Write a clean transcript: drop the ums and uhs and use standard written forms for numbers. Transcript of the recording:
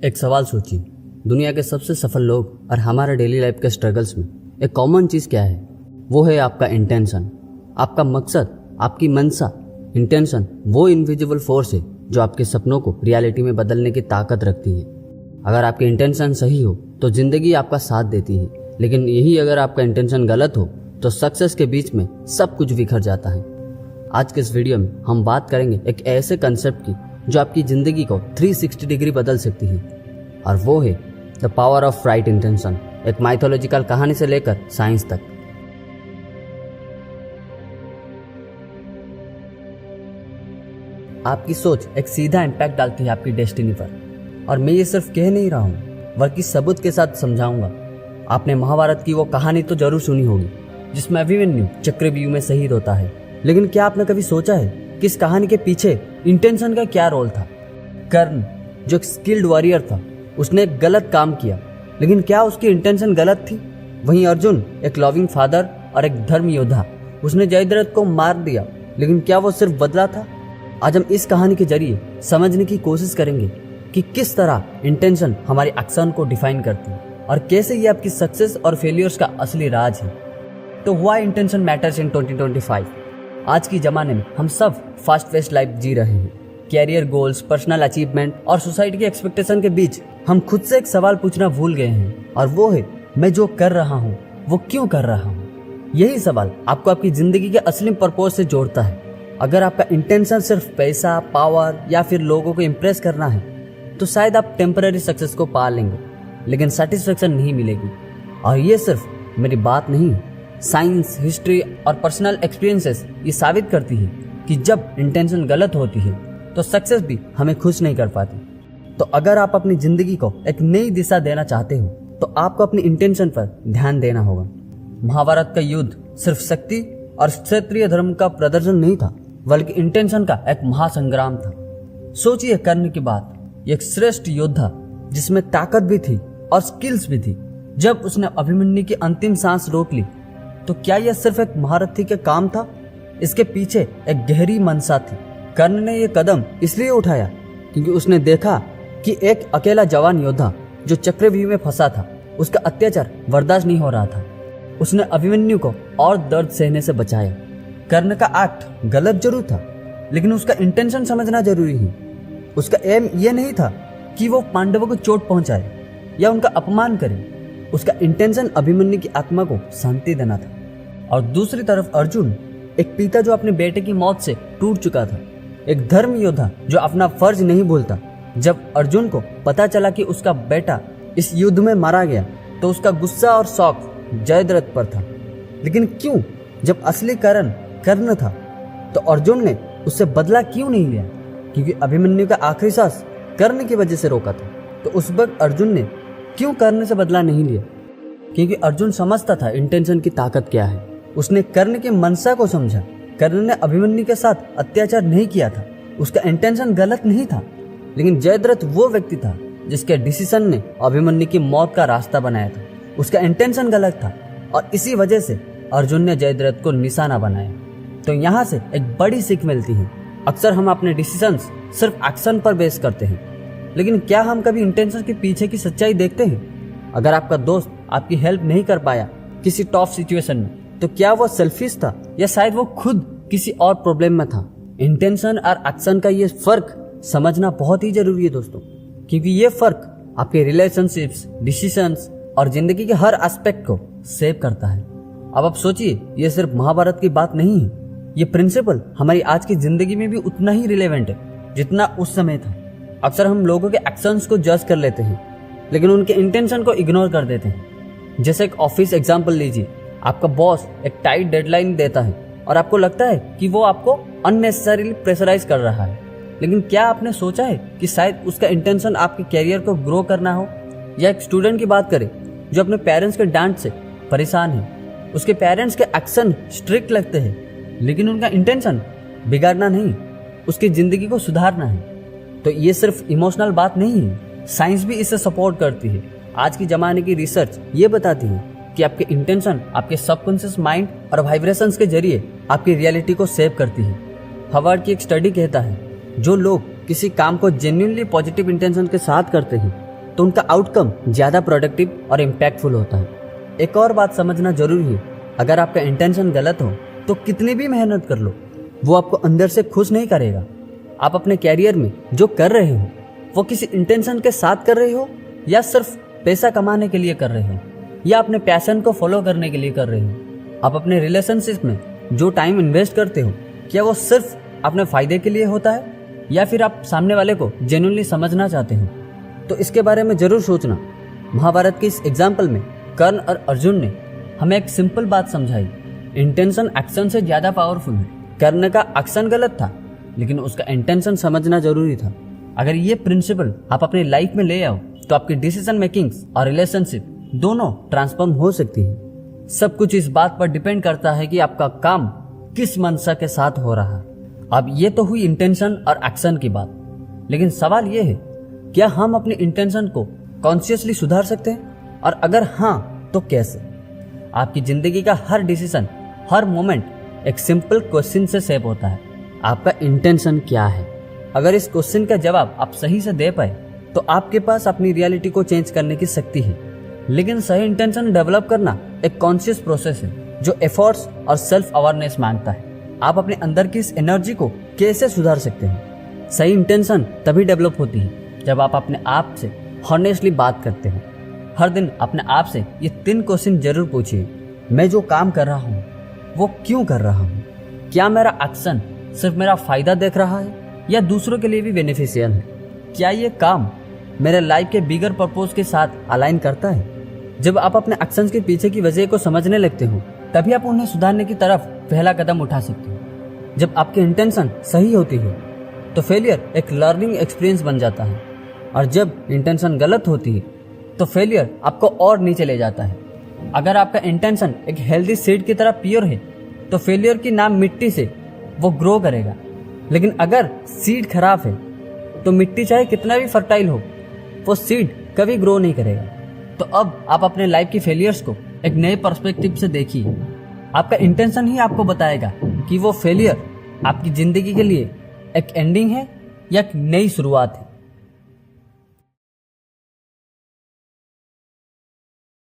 एक सवाल सोचिए, दुनिया के सबसे सफल लोग और हमारे डेली लाइफ के स्ट्रगल्स में एक कॉमन चीज़ क्या है? वो है आपका इंटेंशन, आपका मकसद, आपकी मंशा। इंटेंशन वो इनविजिबल फोर्स है जो आपके सपनों को रियलिटी में बदलने की ताकत रखती है। अगर आपकी इंटेंशन सही हो तो जिंदगी आपका साथ देती है, लेकिन यही अगर आपका इंटेंशन गलत हो तो सक्सेस के बीच में सब कुछ बिखर जाता है। आज के इस वीडियो में हम बात करेंगे एक ऐसे कंसेप्ट की जो आपकी जिंदगी को 360 डिग्री बदल सकती है, और वो है the power of right intention. एक माइथोलॉजिकल कहानी से लेकर साइंस तक। आपकी सोच एक सीधा इम्पैक्ट डालती है आपकी डेस्टिनी पर, और मैं ये सिर्फ कह नहीं रहा हूँ बल्कि सबूत के साथ समझाऊंगा। आपने महाभारत की वो कहानी तो जरूर सुनी होगी जिसमें अभिमन्यु चक्रव्यूह में शहीद होता है, लेकिन क्या आपने कभी सोचा है कि इस कहानी के पीछे इंटेंशन का क्या रोल था? कर्ण जो एक स्किल्ड वॉरियर था, उसने एक गलत काम किया, लेकिन क्या उसकी इंटेंशन गलत थी? वहीं अर्जुन एक लविंग फादर और एक धर्म योद्धा, उसने जयद्रथ को मार दिया, लेकिन क्या वो सिर्फ बदला था? आज हम इस कहानी के जरिए समझने की कोशिश करेंगे कि किस तरह इंटेंशन हमारी एक्शन को डिफाइन करती है और कैसे ये आपकी सक्सेस और फेलियर्स का असली राज है। तो व्हाई इंटेंशन मैटर्स इन 2025। आज की जमाने में हम सब फास्ट पेस्ड लाइफ जी रहे हैं। कैरियर गोल्स, पर्सनल अचीवमेंट और सोसाइटी के एक्सपेक्टेशन के बीच हम खुद से एक सवाल पूछना भूल गए हैं, और वो है मैं जो कर रहा हूँ वो क्यों कर रहा हूँ। यही सवाल आपको आपकी जिंदगी के असली पर्पस से जोड़ता है। अगर आपका इंटेंशन सिर्फ पैसा, पावर या फिर लोगों को इम्प्रेस करना है तो शायद आप टेम्पररी सक्सेस को पा लेंगे, लेकिन सेटिस्फेक्शन नहीं मिलेगी। और ये सिर्फ मेरी बात नहीं, साइंस, हिस्ट्री और पर्सनल एक्सपीरियंसेस ये साबित करती है कि जब इंटेंशन गलत होती है तो सक्सेस भी हमें खुश नहीं कर पाती। तो अगर आप अपनी जिंदगी को एक नई दिशा देना चाहते हो तो आपको अपनी इंटेंशन पर ध्यान देना होगा। महाभारत का युद्ध सिर्फ शक्ति और क्षत्रिय धर्म का प्रदर्शन नहीं था, बल्कि इंटेंशन का एक महासंग्राम था। सोचिए कर्ण की बात, एक श्रेष्ठ योद्धा जिसमें ताकत भी थी और स्किल्स भी थी। जब उसने अभिमन्यु की अंतिम सांस रोक ली तो क्या यह सिर्फ एक महारथी का काम था? इसके पीछे एक गहरी मंशा थी। कर्ण ने यह कदम इसलिए उठाया क्योंकि उसने देखा कि एक अकेला जवान योद्धा जो चक्रव्यूह में फंसा था, उसका अत्याचार बर्दाश्त नहीं हो रहा था। उसने अभिमन्यु को और दर्द सहने से बचाया। कर्ण का एक्ट गलत जरूर था, लेकिन उसका इंटेंशन समझना जरूरी है। उसका एम यह नहीं था कि वो पांडवों को चोट पहुंचाए या उनका अपमान करे। उसका इंटेंशन अभिमन्यु की आत्मा को शांति देना था। और दूसरी तरफ अर्जुन, एक पिता जो अपने बेटे की मौत से टूट चुका था, एक धर्म योद्धा जो अपना फर्ज नहीं भूलता। जब अर्जुन को पता चला कि उसका बेटा इस युद्ध में मारा गया तो उसका गुस्सा और शौक जयद्रथ पर था, लेकिन क्यों? जब असली कारण कर्ण था तो अर्जुन ने उससे बदला क्यों नहीं लिया? क्योंकि अभिमन्यु का आखिरी सांस कर्ण की वजह से रोका था। तो उस वक्त अर्जुन ने क्यों कर्ण से बदला नहीं लिया? क्योंकि अर्जुन समझता था इंटेंशन की ताकत क्या है। उसने कर्ण की मनसा को समझा। कर्ण ने अभिमन्यु के साथ अत्याचार नहीं किया था, उसका इंटेंशन गलत नहीं था, लेकिन जयद्रथ वो व्यक्ति था जिसके डिसीजन ने अभिमन्यु की मौत का रास्ता बनाया था। उसका इंटेंशन गलत था और इसी वजह से अर्जुन ने जयद्रथ को निशाना बनाया। तो यहाँ से एक बड़ी सीख मिलती है। अक्सर हम अपने डिसीजंस सिर्फ एक्शन पर बेस करते हैं, लेकिन क्या हम कभी इंटेंशन के पीछे की सच्चाई देखते हैं? अगर आपका दोस्त आपकी हेल्प नहीं कर पाया किसी टफ सिचुएशन में, तो क्या वो सेल्फिश था या शायद वो खुद किसी और प्रॉब्लम में था? इंटेंशन और एक्शन का ये फर्क समझना बहुत ही जरूरी है दोस्तों, क्योंकि ये फर्क आपके रिलेशनशिप्स, डिसीजंस और जिंदगी के हर एस्पेक्ट को शेप करता है। अब आप सोचिए, ये सिर्फ महाभारत की बात नहीं है, ये प्रिंसिपल हमारी आज की जिंदगी में भी उतना ही रिलेवेंट है जितना उस समय था। अक्सर हम लोगों के एक्शंस को जज कर लेते हैं, लेकिन उनके इंटेंशन को इग्नोर कर देते हैं। जैसे एक ऑफिस एग्जांपल लीजिए, आपका बॉस एक टाइट डेडलाइन देता है और आपको लगता है कि वो आपको अननेसेसरीली प्रेशराइज कर रहा है, लेकिन क्या आपने सोचा है कि शायद उसका इंटेंशन आपके कैरियर को ग्रो करना हो? या एक स्टूडेंट की बात करें जो अपने पेरेंट्स के डांट से परेशान है। उसके पेरेंट्स के एक्शन स्ट्रिक्ट लगते हैं, लेकिन उनका इंटेंशन बिगाड़ना नहीं, उसकी जिंदगी को सुधारना है। तो ये सिर्फ इमोशनल बात नहीं है, साइंस भी इसे सपोर्ट करती है। आज की जमाने की रिसर्च ये बताती है कि आपके इंटेंशन आपके सबकॉन्शियस माइंड और वाइब्रेशंस के जरिए आपकी रियलिटी को सेव करती है। हार्वर्ड की एक स्टडी कहता है जो लोग किसी काम को जेन्युइनली पॉजिटिव इंटेंशन के साथ करते हैं तो उनका आउटकम ज़्यादा प्रोडक्टिव और इम्पैक्टफुल होता है। एक और बात समझना जरूरी है, अगर आपका इंटेंशन गलत हो तो कितनी भी मेहनत कर लो, वो आपको अंदर से खुश नहीं करेगा। आप अपने कैरियर में जो कर रहे हो वो किसी इंटेंशन के साथ कर रहे हो या सिर्फ पैसा कमाने के लिए कर रहे हो या अपने पैशन को फॉलो करने के लिए कर रहे हो। आप अपने रिलेशनशिप में जो टाइम इन्वेस्ट करते हो क्या वो सिर्फ अपने फायदे के लिए होता है या फिर आप सामने वाले को जेन्युइनली समझना चाहते हो? तो इसके बारे में जरूर सोचना। महाभारत के इस एग्जाम्पल में कर्ण और अर्जुन ने हमें एक सिंपल बात समझाई, इंटेंशन एक्शन से ज्यादा पावरफुल है। कर्ण का एक्शन गलत था लेकिन उसका इंटेंशन समझना जरूरी था। अगर ये प्रिंसिपल आप अपनी लाइफ में ले आओ तो आपकी डिसीजन मेकिंग्स और रिलेशनशिप दोनों ट्रांसफॉर्म हो सकती है। सब कुछ इस बात पर डिपेंड करता है कि आपका काम किस मंशा के साथ हो रहा है। अब ये तो हुई इंटेंशन और एक्शन की बात, लेकिन सवाल ये है, क्या हम अपनी इंटेंशन को कॉन्शियसली सुधार सकते हैं और अगर हाँ तो कैसे? आपकी जिंदगी का हर डिसीजन, हर मोमेंट एक सिंपल क्वेश्चन से शेप होता है, आपका इंटेंशन क्या है? अगर इस क्वेश्चन का जवाब आप सही से दे पाए तो आपके पास अपनी रियलिटी को चेंज करने की शक्ति है। लेकिन सही इंटेंशन डेवलप करना एक कॉन्शियस प्रोसेस है जो एफर्ट्स और सेल्फ अवेयरनेस मांगता है। आप अपने अंदर की इस एनर्जी को कैसे सुधार सकते हैं? सही इंटेंशन तभी डेवलप होती है जब आप अपने आप से हॉनेस्टली बात करते हैं। हर दिन अपने आप से ये 3 क्वेश्चन जरूर पूछिए। मैं जो काम कर रहा हूँ वो क्यों कर रहा हूँ? क्या मेरा एक्शन सिर्फ मेरा फायदा देख रहा है या दूसरों के लिए भी बेनिफिशियल है? क्या ये काम मेरे लाइफ के बिगर पर्पस के साथ अलाइन करता है? जब आप अपने एक्शंस के पीछे की वजह को समझने लगते हो तभी आप उन्हें सुधारने की तरफ पहला कदम उठा सकते हो। जब आपकी इंटेंशन सही होती है तो फेलियर एक लर्निंग एक्सपीरियंस बन जाता है और जब इंटेंशन गलत होती है तो फेलियर आपको और नीचे ले जाता है। अगर आपका इंटेंशन एक हेल्दी सीड की तरह प्योर है तो फेलियर की नाम मिट्टी से वो ग्रो करेगा, लेकिन अगर सीड खराब है तो मिट्टी चाहे कितना भी फर्टाइल हो वो सीड कभी ग्रो नहीं करेगा। तो अब आप अपने लाइफ की फेलियर्स को एक नए पर्सपेक्टिव से देखिए। आपका इंटेंशन ही आपको बताएगा कि वो फेलियर आपकी जिंदगी के लिए एक एंडिंग है या एक नई शुरुआत है।